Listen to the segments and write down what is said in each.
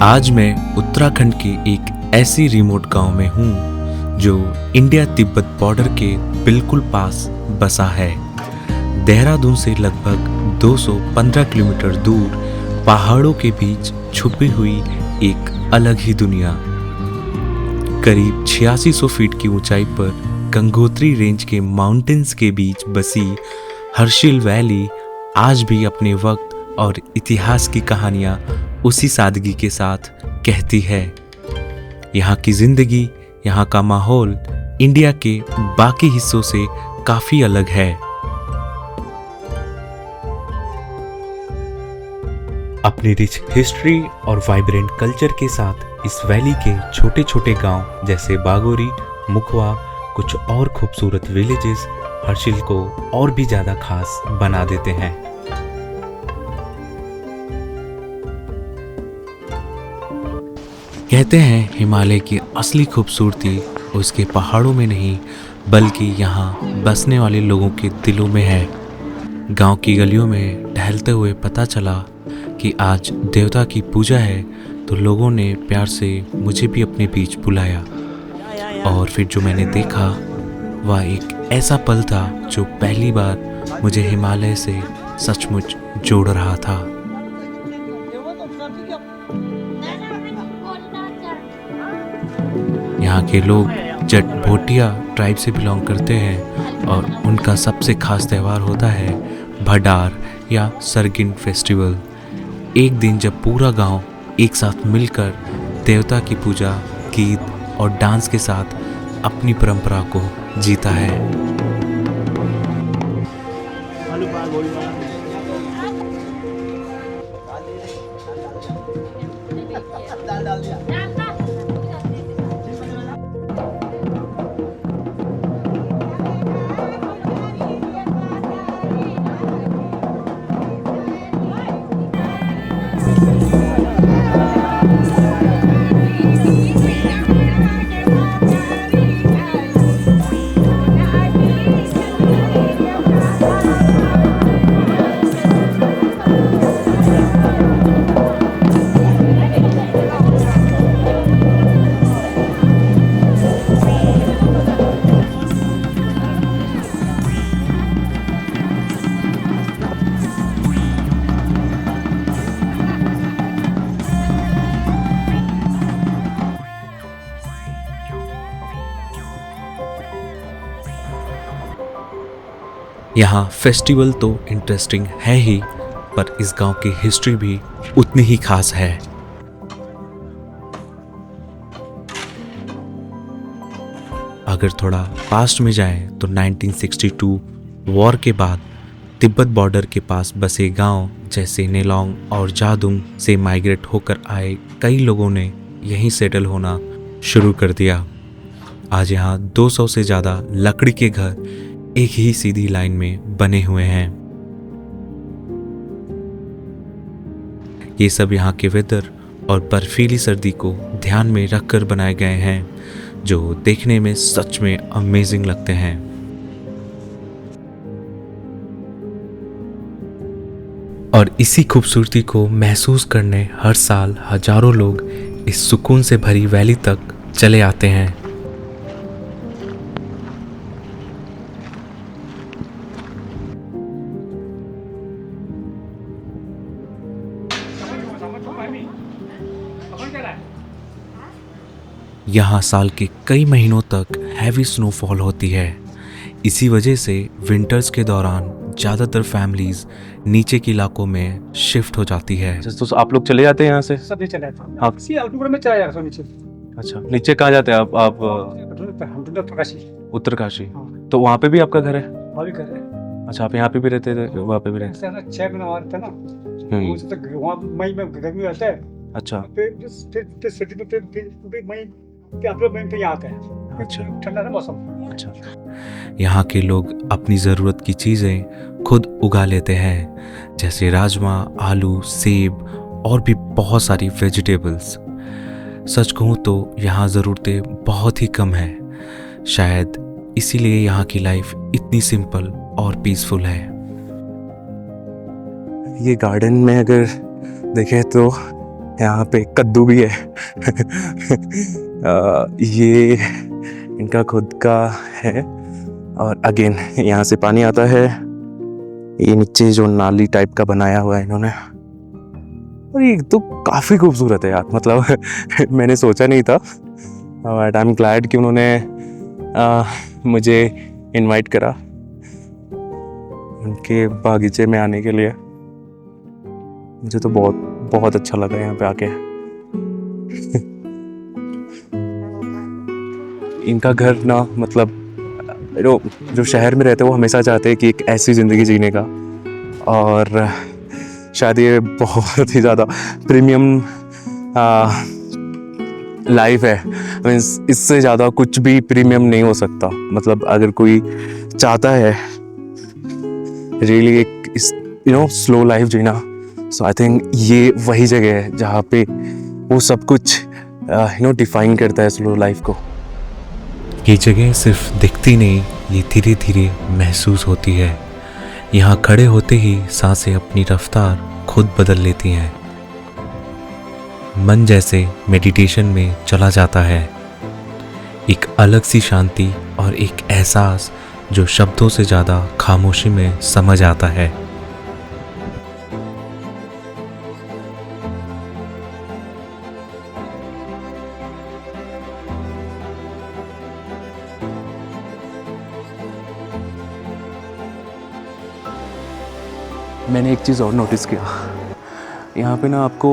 आज मैं उत्तराखंड के एक ऐसी रिमोट गांव में हूँ जो इंडिया तिब्बत बॉर्डर के बिल्कुल पास बसा है। देहरादून से लगभग 215 किलोमीटर दूर पहाड़ों के बीच छुपी हुई एक अलग ही दुनिया। करीब 8600 फीट की ऊंचाई पर गंगोत्री रेंज के माउंटेन्स के बीच बसी हर्षिल वैली आज भी अपने वक्त और इतिहास की कहानियां उसी सादगी के साथ कहती है। यहाँ की जिंदगी, यहाँ का माहौल इंडिया के बाकी हिस्सों से काफी अलग है। अपनी रिच हिस्ट्री और वाइब्रेंट कल्चर के साथ इस वैली के छोटे छोटे गांव जैसे बागोरी, मुखवा, कुछ और खूबसूरत विलेजेस हर्षिल को और भी ज्यादा खास बना देते हैं। कहते हैं हिमालय की असली खूबसूरती उसके पहाड़ों में नहीं बल्कि यहाँ बसने वाले लोगों के दिलों में है। गांव की गलियों में टहलते हुए पता चला कि आज देवता की पूजा है, तो लोगों ने प्यार से मुझे भी अपने बीच बुलाया। और फिर जो मैंने देखा वह एक ऐसा पल था जो पहली बार मुझे हिमालय से सचमुच जोड़ रहा था। यहाँ के लोग जट भोटिया ट्राइब से बिलोंग करते हैं और उनका सबसे खास त्यौहार होता है भडार या सरगिन फेस्टिवल। एक दिन जब पूरा गांव एक साथ मिलकर देवता की पूजा, गीत और डांस के साथ अपनी परंपरा को जीता है। यहाँ फेस्टिवल तो इंटरेस्टिंग है ही, पर इस गांव की हिस्ट्री भी उतनी ही खास है। अगर थोड़ा पास्ट में जाएं तो 1962 वॉर के बाद तिब्बत बॉर्डर के पास बसे गांव जैसे नेलोंग और जादुंग से माइग्रेट होकर आए कई लोगों ने यहीं सेटल होना शुरू कर दिया। आज यहाँ 200 से ज़्यादा लकड़ी के घर एक ही सीधी लाइन में बने हुए हैं। ये सब यहाँ के वेदर और बर्फीली सर्दी को ध्यान में रखकर बनाए गए हैं, जो देखने में सच में अमेजिंग लगते हैं। और इसी खूबसूरती को महसूस करने हर साल हजारों लोग इस सुकून से भरी वैली तक चले आते हैं। यहाँ साल के कई महीनों तक हैवी स्नोफॉल होती है। इसी वजह से विंटर्स के दौरान ज़्यादातर फैमिलीज नीचे के इलाकों में शिफ्ट हो जाती है। तो आप लोग चले जाते हैं यहाँ से? सब चले जाते हैं। आप इसी अल्टूपुर में चला जाता नीचे। अच्छा, नीचे कहाँ जाते हैं आप? हम तो प्रकाशी। उत्तरकाशी। हाँ। तो वहाँ पे भी आपका घर है? वहाँ भी कर रहे हैं। अच्छा, आप यहाँ पे भी रहते थे, वहाँ पे भी रहते? ऐसे ना 6 महीना वहाँ रहता है ना, मुझे तो वहाँ मई में गर्मी रहता है। अच्छा। फिर सर्दी में फिर मई के अप्रैल मई में यहाँ आते हैं। अच्छा, ठंडा है मौसम। अच्छा। यहाँ के लोग अपनी ज़रूरत की चीज़ें खुद उगा लेते हैं, जैसे राजमा, आलू, सेब और भी बहुत सारी वेजिटेबल्स। सच कहूँ तो यहाँ ज़रूरतें बहुत ही कम हैं। शायद इसीलिए यहाँ की लाइफ इतनी सिंपल और पीसफुल है। ये गार्डन में अगर देखें तो यहाँ पे कद्दू भी है। ये इनका खुद का है। और अगेन यहाँ से पानी आता है, ये नीचे जो नाली टाइप का बनाया हुआ है इन्होंने। और ये तो काफ़ी खूबसूरत है यार, मतलब मैंने सोचा नहीं था, बट आई एम ग्लैड कि उन्होंने मुझे इनवाइट करा उनके बागीचे में आने के लिए। मुझे तो बहुत बहुत अच्छा लगा यहाँ पे आके। इनका घर ना, मतलब जो शहर में रहते हैं वो हमेशा चाहते हैं कि एक ऐसी ज़िंदगी जीने का, और शायद ये बहुत ही ज़्यादा प्रीमियम लाइफ है। मीन्स इससे ज़्यादा कुछ भी प्रीमियम नहीं हो सकता। मतलब अगर कोई चाहता है रियली एक स्लो लाइफ जीना, सो आई थिंक ये वही जगह है जहाँ पे वो सब कुछ डिफाइन करता है स्लो लाइफ को। ये जगह सिर्फ दिखती नहीं, ये धीरे धीरे महसूस होती है। यहाँ खड़े होते ही सांसें अपनी रफ्तार खुद बदल लेती हैं। मन जैसे मेडिटेशन में चला जाता है। एक अलग सी शांति और एक एहसास जो शब्दों से ज़्यादा खामोशी में समझ आता है। मैंने एक चीज़ और नोटिस किया, यहाँ पे ना आपको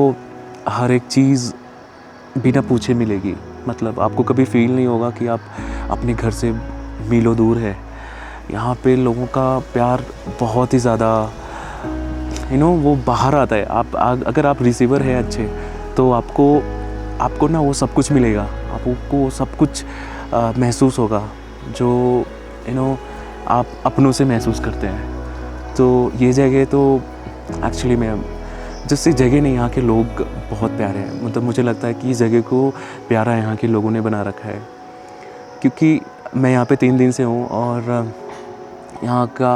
हर एक चीज़ बिना पूछे मिलेगी। मतलब आपको कभी फील नहीं होगा कि आप अपने घर से मीलों दूर है। यहाँ पे लोगों का प्यार बहुत ही ज़्यादा वो बाहर आता है। अगर आप रिसीवर हैं अच्छे, तो आपको ना वो सब कुछ मिलेगा। आपको सब कुछ महसूस होगा जो आप अपनों से महसूस करते हैं। तो ये जगह तो एक्चुअली में जैसी जगह नहीं, यहाँ के लोग बहुत प्यारे हैं। मतलब मुझे लगता है कि इस जगह को प्यारा यहाँ के लोगों ने बना रखा है, क्योंकि मैं यहाँ पे 3 दिन से हूँ और यहाँ का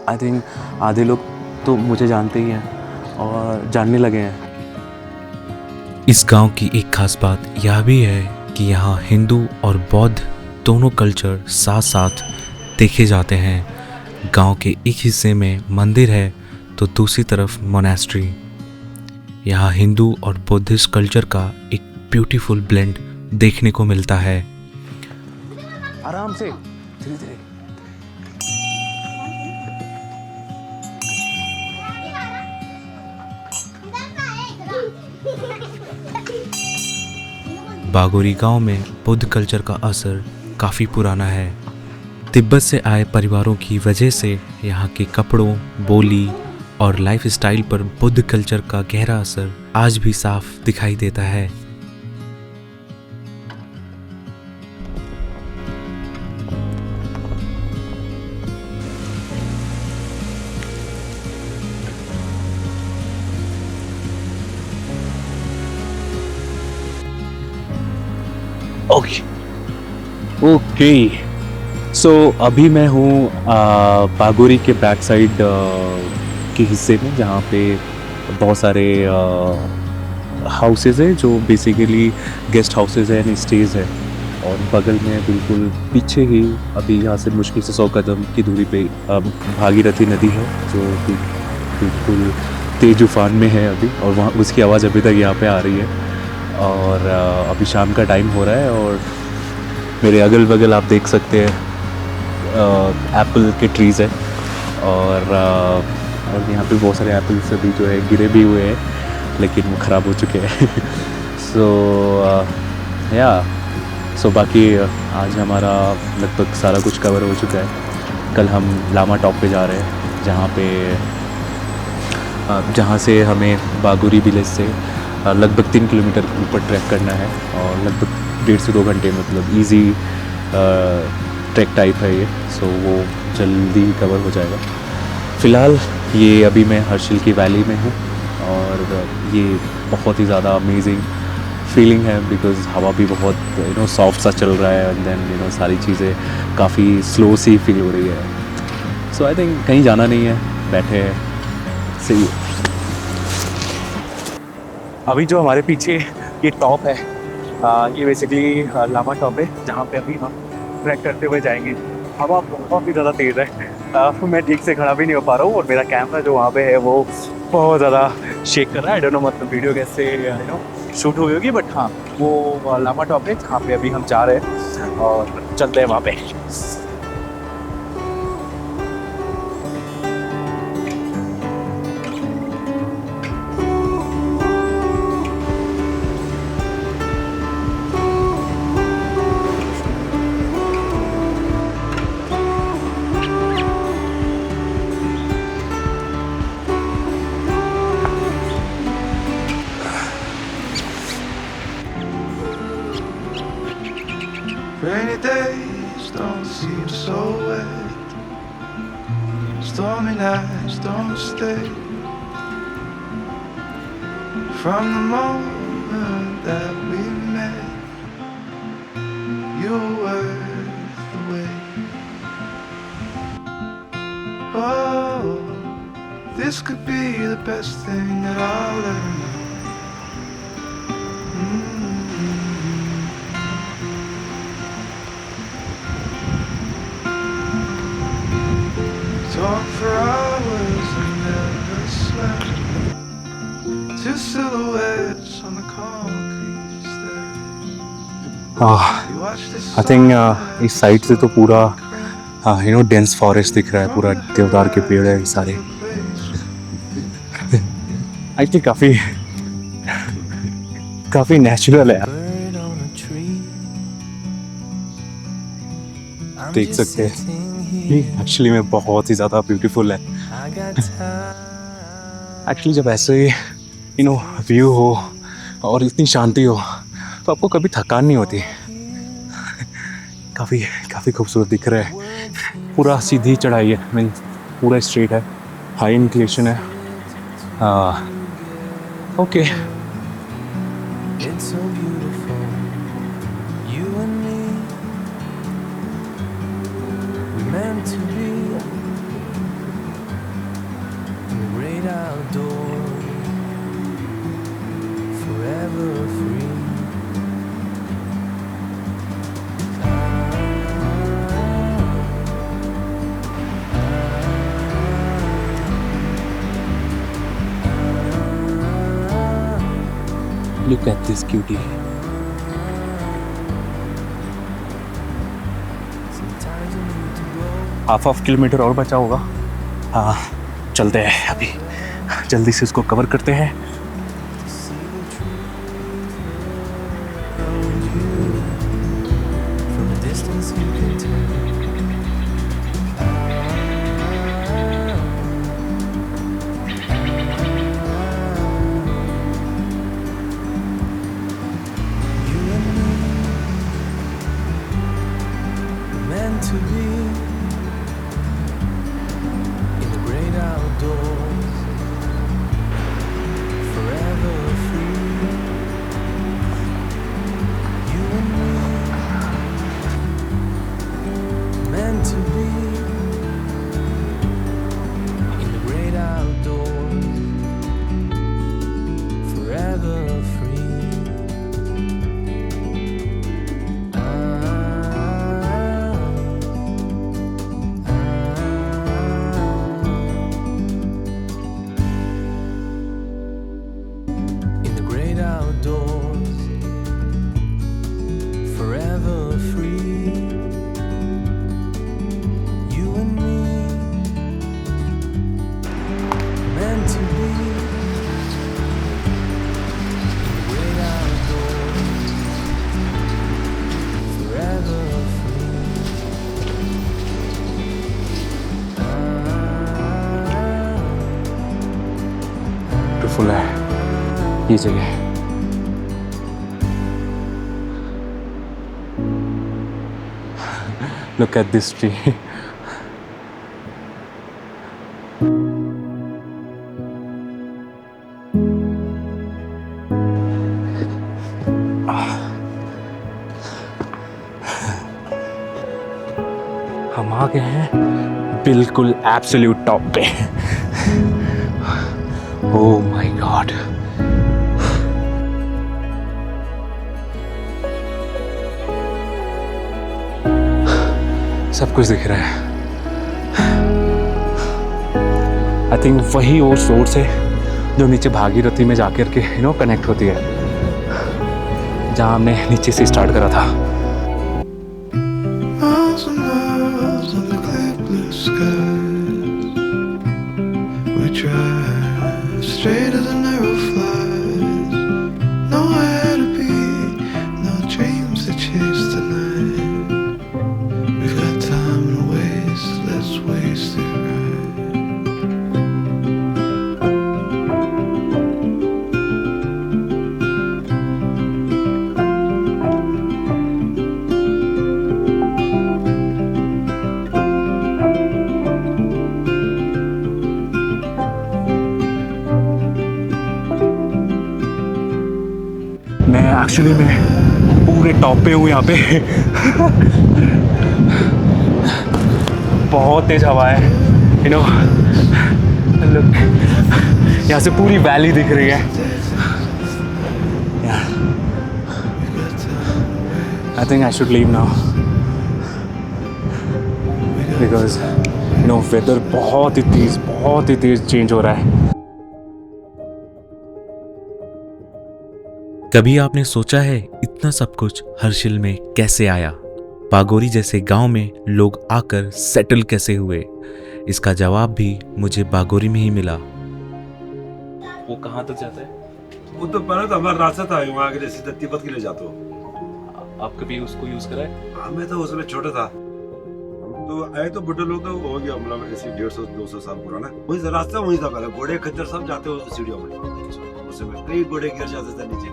आई थिंक आधे लोग तो मुझे जानते ही हैं और जानने लगे हैं। इस गांव की एक खास बात यह भी है कि यहाँ हिंदू और बौद्ध दोनों कल्चर साथ साथ देखे जाते हैं। गांव के एक हिस्से में मंदिर है तो दूसरी तरफ मोनेस्ट्री। यहाँ हिंदू और बुद्धिस्ट कल्चर का एक ब्यूटीफुल ब्लेंड देखने को मिलता है। आराम से, धीरे धीरे। बागोरी गांव में बुद्ध कल्चर का असर काफ़ी पुराना है। तिब्बत से आए परिवारों की वजह से यहाँ के कपड़ों, बोली और लाइफस्टाइल पर बुद्ध कल्चर का गहरा असर आज भी साफ दिखाई देता है। ओके सो अभी मैं हूँ बागोरी के बैक साइड के हिस्से में, जहाँ पे बहुत सारे हाउसेज है जो बेसिकली गेस्ट हाउसेज है एंड स्टेज है। और बगल में बिल्कुल पीछे ही अभी यहाँ से मुश्किल से 100 कदम की दूरी पे भागीरथी नदी है, जो बिल्कुल तेज उफान में है अभी, और वहाँ उसकी आवाज़ अभी तक यहाँ पे आ रही है। और अभी शाम का टाइम हो रहा है और मेरे अगल बगल आप देख सकते हैं एप्पल के ट्रीज़ है, और यहाँ पे बहुत सारे एप्पल्स अभी जो है गिरे भी हुए हैं, लेकिन वो ख़राब हो चुके हैं। सो बाकी आज हमारा लगभग सारा कुछ कवर हो चुका है। कल हम लामा टॉप पे जा रहे हैं, जहाँ से हमें बागोरी विलेज से लगभग 3 किलोमीटर ऊपर ट्रैक करना है, और लगभग 1.5 से 2 घंटे, मतलब इजी ट्रैक टाइप है ये। सो वो जल्दी कवर हो जाएगा। फ़िलहाल ये अभी मैं हर्षिल की वैली में हूँ, और ये बहुत ही ज़्यादा अमेजिंग फीलिंग है, बिकॉज़ हवा भी बहुत सॉफ्ट सा चल रहा है, एंड देन सारी चीज़ें काफ़ी स्लो सी फील हो रही है। सो आई थिंक कहीं जाना नहीं है, बैठे हैं, सही है। अभी जो हमारे पीछे ये टॉप है, ये बेसिकली लावा टॉप है, जहाँ पे अभी हम ट्रैक करते हुए जाएंगे। हवा बहुत ही ज़्यादा तेज़ है, मैं ठीक से खड़ा भी नहीं हो पा रहा हूँ, और मेरा कैमरा जो वहाँ पे है वो बहुत ज़्यादा शेक कर रहा है। आई डोंट नो मतलब वीडियो कैसे शूट हुई होगी, बट हाँ वो लावा टॉप है जहाँ पे अभी हम जा रहे हैं और चलते हैं वहाँ पे। Rainy days don't seem so wet. Stormy nights don't stay. From the moment that we met, you were worth the wait. Oh, this could be the best thing that I'll ever know. Talk for hours and never slept. Two silhouettes on the concrete stairs. You watch the I think इस side से तो पूरा dense forest दिख रहा है, पूरा देवदार के पेड़ है सारे। आई थिंक काफ़ी नेचुरल है, देख सकते हैं। ये एक्चुअली में बहुत ही ज़्यादा ब्यूटीफुल है। एक्चुअली जब ऐसे व्यू हो और इतनी शांति हो तो आपको कभी थकान नहीं होती। काफ़ी खूबसूरत दिख रहा है। पूरा सीधी चढ़ाई है, मीन पूरा स्ट्रेट है, हाई इंक्लेशन है। Okay It's so beautiful, you and me. We meant to be in the great outdoors, forever free. Look at this cutie. Half kilometre और बचा होगा। हाँ चलते हैं, अभी जल्दी से इसको कवर करते हैं। From a distance you can tell. You and me were meant to be in the great outdoors, forever free. You and me meant to be in the great outdoors, forever free. In the great outdoors, forever free. You and me meant to be in the great outdoors, forever free. Beautiful है ये जगह। Look at this tree. हम आ गए हैं बिल्कुल absolute top पे। Oh my God, सब कुछ दिख रहा है। आई थिंक वही वो सोर्स है जो नीचे भागीरथी में जाकर के कनेक्ट होती है, जहाँ हमने नीचे से स्टार्ट करा था। Miles and miles on the clear blue sky. We drive straight as a arrow flies. Nowhere to be, no dreams to chase tonight. We've got time to waste, let's waste it right. मैं actually पूरे top पे हूँ यहाँ पे। बहुत तेज हवा है, look, यहाँ से पूरी वैली दिख रही है। I think I should leave now because weather बहुत ही तेज चेंज हो रहा है। कभी आपने सोचा है इतना सब कुछ हर्षिल में कैसे आया? बागोरी जैसे गांव में लोग आकर सेटल कैसे हुए? इसका जवाब भी मुझे बागोरी में ही मिला। वो कहाँ तक जाता है? वो तो पहले तो हमारा रास्ता था वहाँ के लिए सीधा तिब्बत के लिए जाता हूँ। आप कभी उसको यूज करा है? हाँ, मैं तो उसमें छोटा था तो आए तो बुढ़े लोग तो हो गया, मतलब ऐसे 150-200 साल पुराना वही रास्ता वही था। पहले घोड़े खच्चर सब जाते हो सीढ़ियों में, उसमें कई घोड़े गिर जाते थे नीचे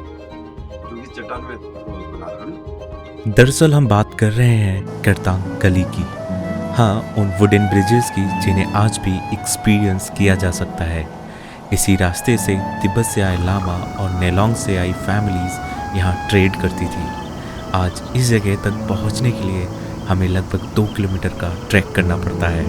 क्योंकि चट्टान में बना रहा है। दरअसल हम बात कर रहे हैं करतांग गली की। हाँ, उन वुडन ब्रिजेस की जिन्हें आज भी एक्सपीरियंस किया जा सकता है। इसी रास्ते से तिब्बत से आए लामा और नेलोंग से आई फैमिलीज यहाँ ट्रेड करती थी। आज इस जगह तक पहुँचने के लिए हमें लगभग 2 किलोमीटर का ट्रैक करना पड़ता है।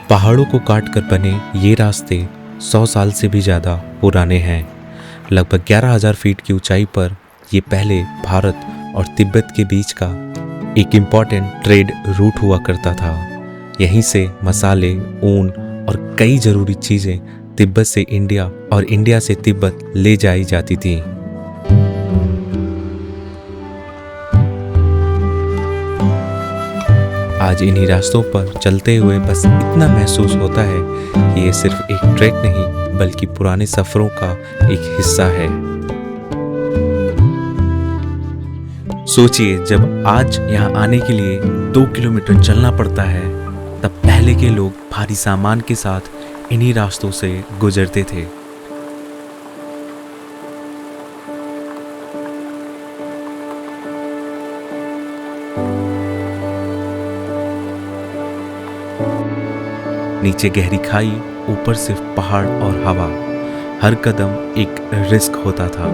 पहाड़ों को काटकर बने ये रास्ते 100 साल से भी ज़्यादा पुराने हैं। लगभग 11,000 फीट की ऊंचाई पर ये पहले भारत और तिब्बत के बीच का एक इम्पॉर्टेंट ट्रेड रूट हुआ करता था। यहीं से मसाले, ऊन और कई ज़रूरी चीज़ें तिब्बत से इंडिया और इंडिया से तिब्बत ले जाई जाती थीं। आज इन्हीं रास्तों पर चलते हुए बस इतना महसूस होता है कि ये सिर्फ एक ट्रैक नहीं बल्कि पुराने सफ़रों का एक हिस्सा है। सोचिए, जब आज यहाँ आने के लिए 2 किलोमीटर चलना पड़ता है, तब पहले के लोग भारी सामान के साथ इन्हीं रास्तों से गुजरते थे। नीचे गहरी खाई, ऊपर सिर्फ पहाड़ और हवा। हर कदम एक रिस्क होता था।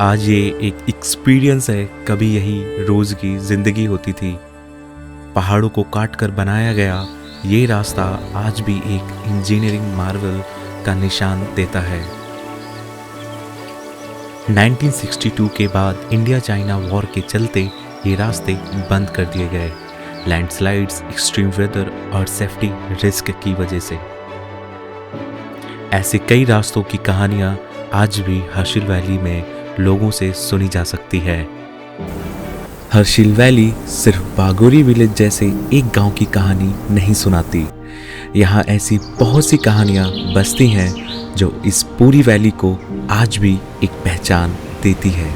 आज ये एक एक्सपीरियंस है, कभी यही रोज की जिंदगी होती थी। पहाड़ों को काटकर बनाया गया ये रास्ता आज भी एक इंजीनियरिंग मार्वल का निशान देता है। 1962 के बाद इंडिया चाइना वॉर के चलते ये रास्ते बंद कर दिए गए, लैंडस्लाइड्स, एक्सट्रीम वेदर और सेफ्टी रिस्क की वजह से। ऐसे कई रास्तों की कहानियां आज भी हर्षिल वैली में लोगों से सुनी जा सकती है। हर्षिल वैली सिर्फ बागोरी विलेज जैसे एक गांव की कहानी नहीं सुनाती। यहाँ ऐसी बहुत सी कहानियाँ बसती हैं जो इस पूरी वैली को आज भी एक पहचान देती है।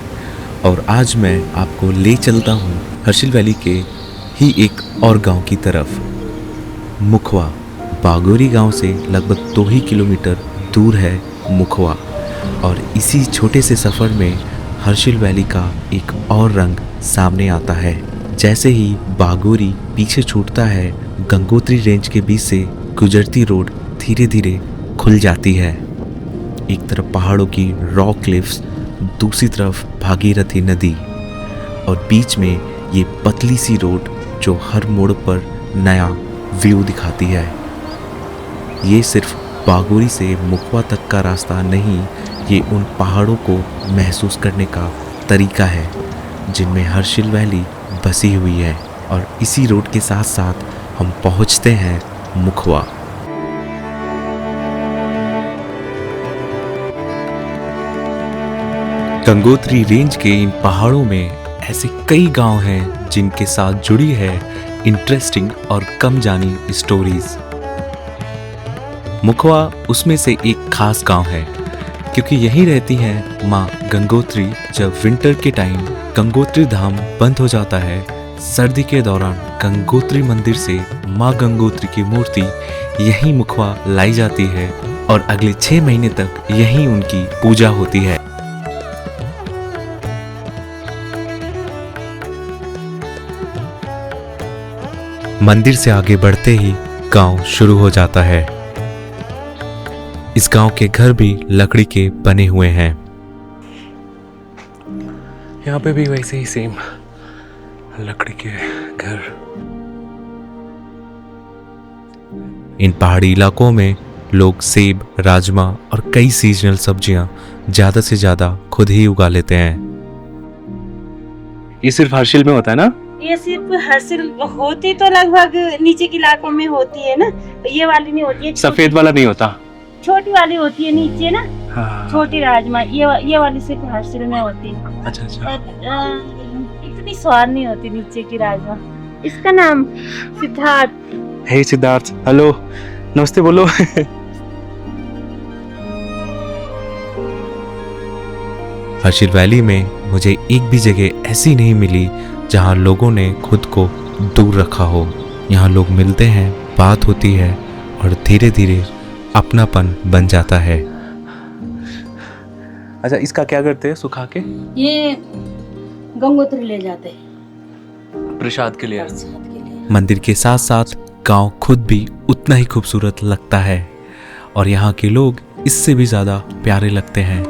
और आज मैं आपको ले चलता हूँ हर्षिल वैली के ही एक और गांव की तरफ। मुखवा। बागोरी गांव से लगभग 2 ही किलोमीटर दूर है मुखवा, और इसी छोटे से सफ़र में हर्षिल वैली का एक और रंग सामने आता है। जैसे ही बागोरी पीछे छूटता है, गंगोत्री रेंज के बीच से गुजरती रोड धीरे धीरे खुल जाती है। एक तरफ पहाड़ों की रॉ क्लिफ्स, दूसरी तरफ भागीरथी नदी, और बीच में ये पतली सी रोड जो हर मोड़ पर नया व्यू दिखाती है। ये सिर्फ बागोरी से मुखवा तक का रास्ता नहीं, ये उन पहाड़ों को महसूस करने का तरीका है जिनमें हर्षिल वैली बसी हुई है। और इसी रोड के साथ साथ हम पहुंचते हैं मुखवा। गंगोत्री रेंज के इन पहाड़ों में ऐसे कई गांव हैं जिनके साथ जुड़ी है इंटरेस्टिंग और कम जानी स्टोरीज। मुखवा उसमें से एक खास गांव है, क्योंकि यहीं रहती हैं माँ गंगोत्री। जब विंटर के टाइम गंगोत्री धाम बंद हो जाता है, सर्दी के दौरान गंगोत्री मंदिर से माँ गंगोत्री की मूर्ति यहीं मुखवा लाई जाती है, और अगले 6 महीने तक यहीं उनकी पूजा होती है। मंदिर से आगे बढ़ते ही गांव शुरू हो जाता है। इस गांव के घर भी लकड़ी के बने हुए हैं। यहाँ पे भी वैसे ही सेम लकड़ी के घर। इन पहाड़ी इलाकों में लोग सेब, राजमा और कई सीजनल सब्जियां ज्यादा से ज्यादा खुद ही उगा लेते हैं। ये सिर्फ हर्षिल में होता है ना? ये सिर्फ हर्षिल होती तो लगभग नीचे के इलाकों में होती है ना, ये वाली नहीं होती है। सफेद वाला नहीं होता? छोटी वाली होती है नीचे ना। हाँ। छोटी राजमा ये वाली सिर्फ हर्षिल में होती है। अच्छा अच्छा। इतनी स्वाद नहीं होती नीचे की राजमा। इसका नाम सिद्धार्थ। हे सिद्धार्थ, हेलो, नमस्ते बोलो। हर्षिल वैली में मुझे एक भी जगह ऐसी नहीं मिली जहां लोगों ने खुद को दूर रखा हो। यहाँ लोग मिलते हैं, बात होती है, और धीरे धीरे अपनापन बन जाता है। अच्छा, इसका क्या करते हैं सुखा के? ये गंगोत्री ले जाते हैं प्रसाद के लिए। प्रसाद के लिए। मंदिर के साथ साथ गांव खुद भी उतना ही खूबसूरत लगता है, और यहाँ के लोग इससे भी ज़्यादा प्यारे लगते हैं।